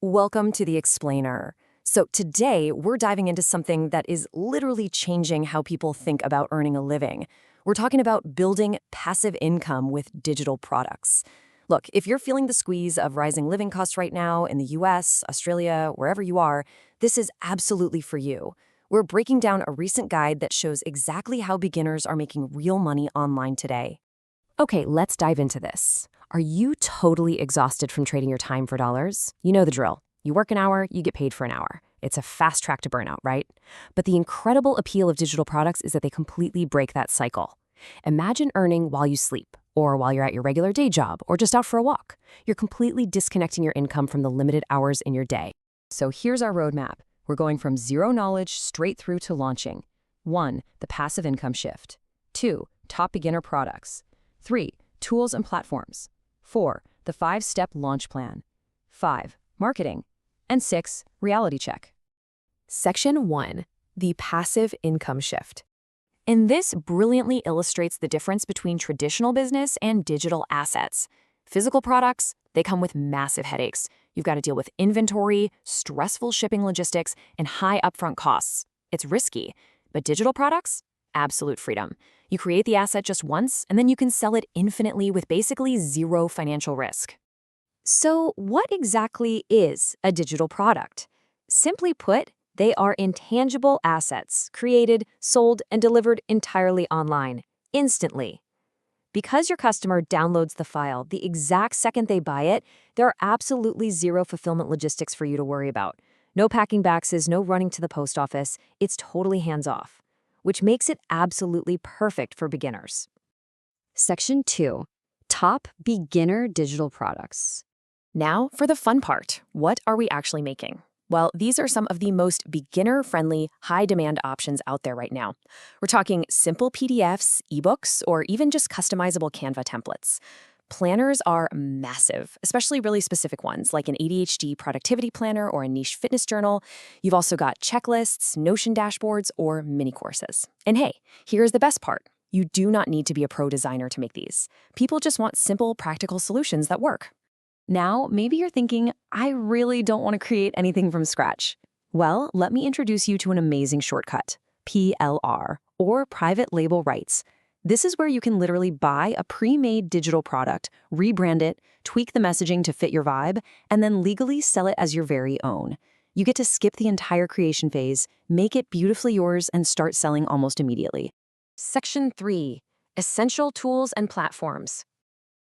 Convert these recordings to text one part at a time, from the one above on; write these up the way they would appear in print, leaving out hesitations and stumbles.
Welcome to the Explainer. So today we're diving into something that is literally changing how people think about earning a living. We're talking about building passive income with digital products. Look, if you're feeling the squeeze of rising living costs right now in the US, Australia, wherever you are, this is absolutely for you. We're breaking down a recent guide that shows exactly how beginners are making real money online today. Okay, let's dive into this. Are you totally exhausted from trading your time for dollars? You know the drill. You work an hour, you get paid for an hour. It's a fast track to burnout, right? But the incredible appeal of digital products is that they completely break that cycle. Imagine earning while you sleep, or while you're at your regular day job, or just out for a walk. You're completely disconnecting your income from the limited hours in your day. So here's our roadmap. We're going from zero knowledge straight through to launching. 1. The passive income shift. 2. Top beginner products. 3. Tools and platforms. 4. The 5-step launch plan. 5. Marketing. And 6. Reality check. Section 1. The passive income shift. And this brilliantly illustrates the difference between traditional business and digital assets. Physical products, they come with massive headaches. You've got to deal with inventory, stressful shipping logistics, and high upfront costs. It's risky. But digital products? Absolute freedom. You create the asset just once, and then you can sell it infinitely with basically zero financial risk. So what exactly is a digital product? Simply put, they are intangible assets created, sold, and delivered entirely online, instantly. Because your customer downloads the file the exact second they buy it, there are absolutely zero fulfillment logistics for you to worry about. No packing boxes, no running to the post office. It's totally hands-off, which makes it absolutely perfect for beginners. Section 2. Top beginner digital products. Now for the fun part. What are we actually making? Well, these are some of the most beginner-friendly, high-demand options out there right now. We're talking simple PDFs, eBooks, or even just customizable Canva templates. Planners are massive, especially really specific ones like an ADHD productivity planner or a niche fitness journal. You've also got checklists, Notion dashboards, or mini courses. And hey, here's the best part. You do not need to be a pro designer to make these. People just want simple, practical solutions that work. Now, maybe you're thinking, I really don't want to create anything from scratch. Well, let me introduce you to an amazing shortcut, PLR, or private label rights. This is where you can literally buy a pre-made digital product, rebrand it, tweak the messaging to fit your vibe, and then legally sell it as your very own. You get to skip the entire creation phase, make it beautifully yours, and start selling almost immediately. Section 3. Essential tools and platforms.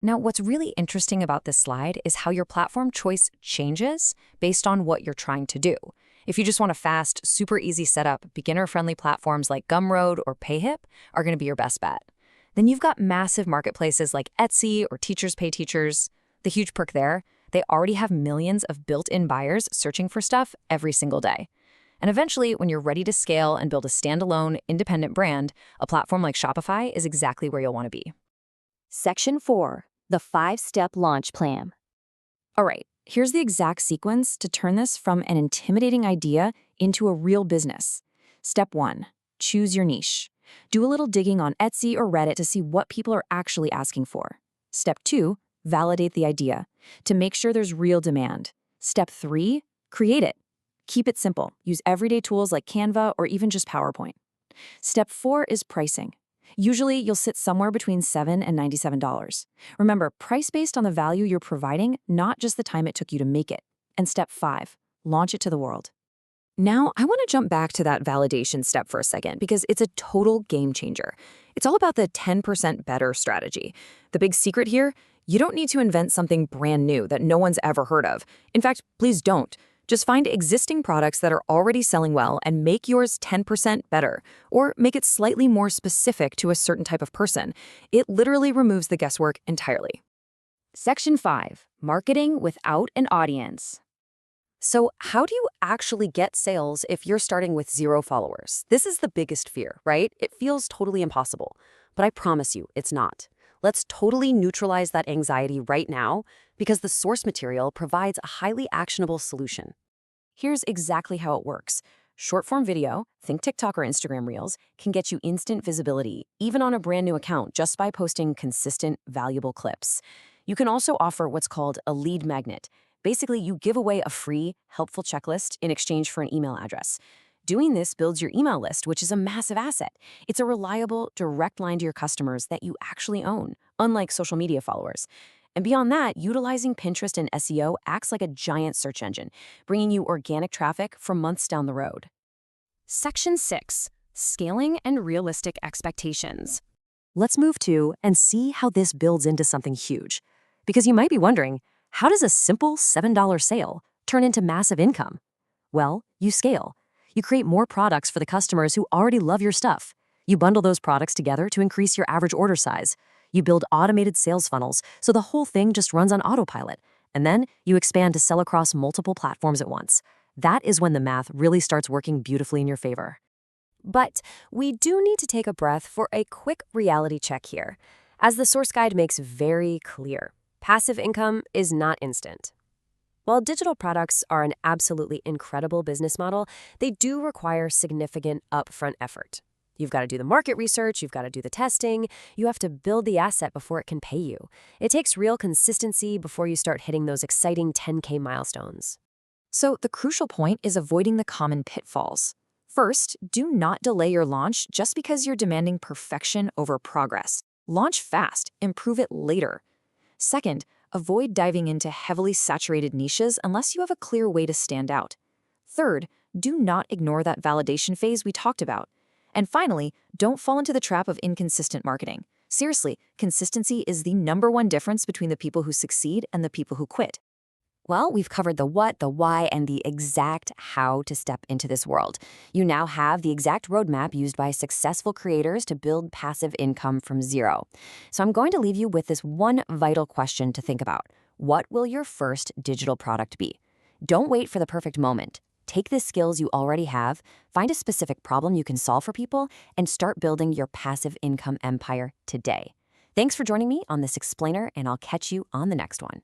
Now, what's really interesting about this slide is how your platform choice changes based on what you're trying to do. If you just want a fast, super easy setup, beginner-friendly platforms like Gumroad or Payhip are going to be your best bet. Then you've got massive marketplaces like Etsy or Teachers Pay Teachers. The huge perk there, they already have millions of built-in buyers searching for stuff every single day. And eventually, when you're ready to scale and build a standalone, independent brand, a platform like Shopify is exactly where you'll want to be. Section 4. The 5-step launch plan. All right, here's the exact sequence to turn this from an intimidating idea into a real business. Step 1. Choose your niche. Do a little digging on Etsy or Reddit to see what people are actually asking for. Step 2. Validate the idea to make sure there's real demand. Step 3. Create it. Keep it simple. Use everyday tools like Canva or even just PowerPoint. Step 4 is pricing. Usually, you'll sit somewhere between $7 and $97. Remember, price based on the value you're providing, not just the time it took you to make it. And step 5, launch it to the world. Now, I want to jump back to that validation step for a second because it's a total game changer. It's all about the 10% better strategy. The big secret here, you don't need to invent something brand new that no one's ever heard of. In fact, please don't. Just find existing products that are already selling well and make yours 10% better, or make it slightly more specific to a certain type of person. It literally removes the guesswork entirely. Section 5. Marketing without an audience. So how do you actually get sales if you're starting with 0 followers? This is the biggest fear, right? It feels totally impossible, but I promise you, it's not. Let's totally neutralize that anxiety right now because the source material provides a highly actionable solution. Here's exactly how it works. Short-form video, think TikTok or Instagram Reels, can get you instant visibility, even on a brand new account, just by posting consistent, valuable clips. You can also offer what's called a lead magnet. Basically, you give away a free, helpful checklist in exchange for an email address. Doing this builds your email list, which is a massive asset. It's a reliable, direct line to your customers that you actually own, unlike social media followers. And beyond that, utilizing Pinterest and SEO acts like a giant search engine, bringing you organic traffic for months down the road. Section 6. Scaling and realistic expectations. Let's move to and see how this builds into something huge. Because you might be wondering, how does a simple $7 sale turn into massive income? Well, you scale. You create more products for the customers who already love your stuff. You bundle those products together to increase your average order size. You build automated sales funnels so the whole thing just runs on autopilot. And then you expand to sell across multiple platforms at once. That is when the math really starts working beautifully in your favor. But we do need to take a breath for a quick reality check here. As the source guide makes very clear, passive income is not instant. While digital products are an absolutely incredible business model, they do require significant upfront effort. You've got to do the market research, you've got to do the testing, you have to build the asset before it can pay you. It takes real consistency before you start hitting those exciting 10K milestones. So the crucial point is avoiding the common pitfalls. First, do not delay your launch just because you're demanding perfection over progress. Launch fast, improve it later. Second, avoid diving into heavily saturated niches unless you have a clear way to stand out. Third, do not ignore that validation phase we talked about. And finally, don't fall into the trap of inconsistent marketing. Seriously, consistency is the #1 difference between the people who succeed and the people who quit. Well, we've covered the what, the why, and the exact how to step into this world. You now have the exact roadmap used by successful creators to build passive income from zero. So I'm going to leave you with this one vital question to think about. What will your first digital product be? Don't wait for the perfect moment. Take the skills you already have, find a specific problem you can solve for people, and start building your passive income empire today. Thanks for joining me on this explainer, and I'll catch you on the next one.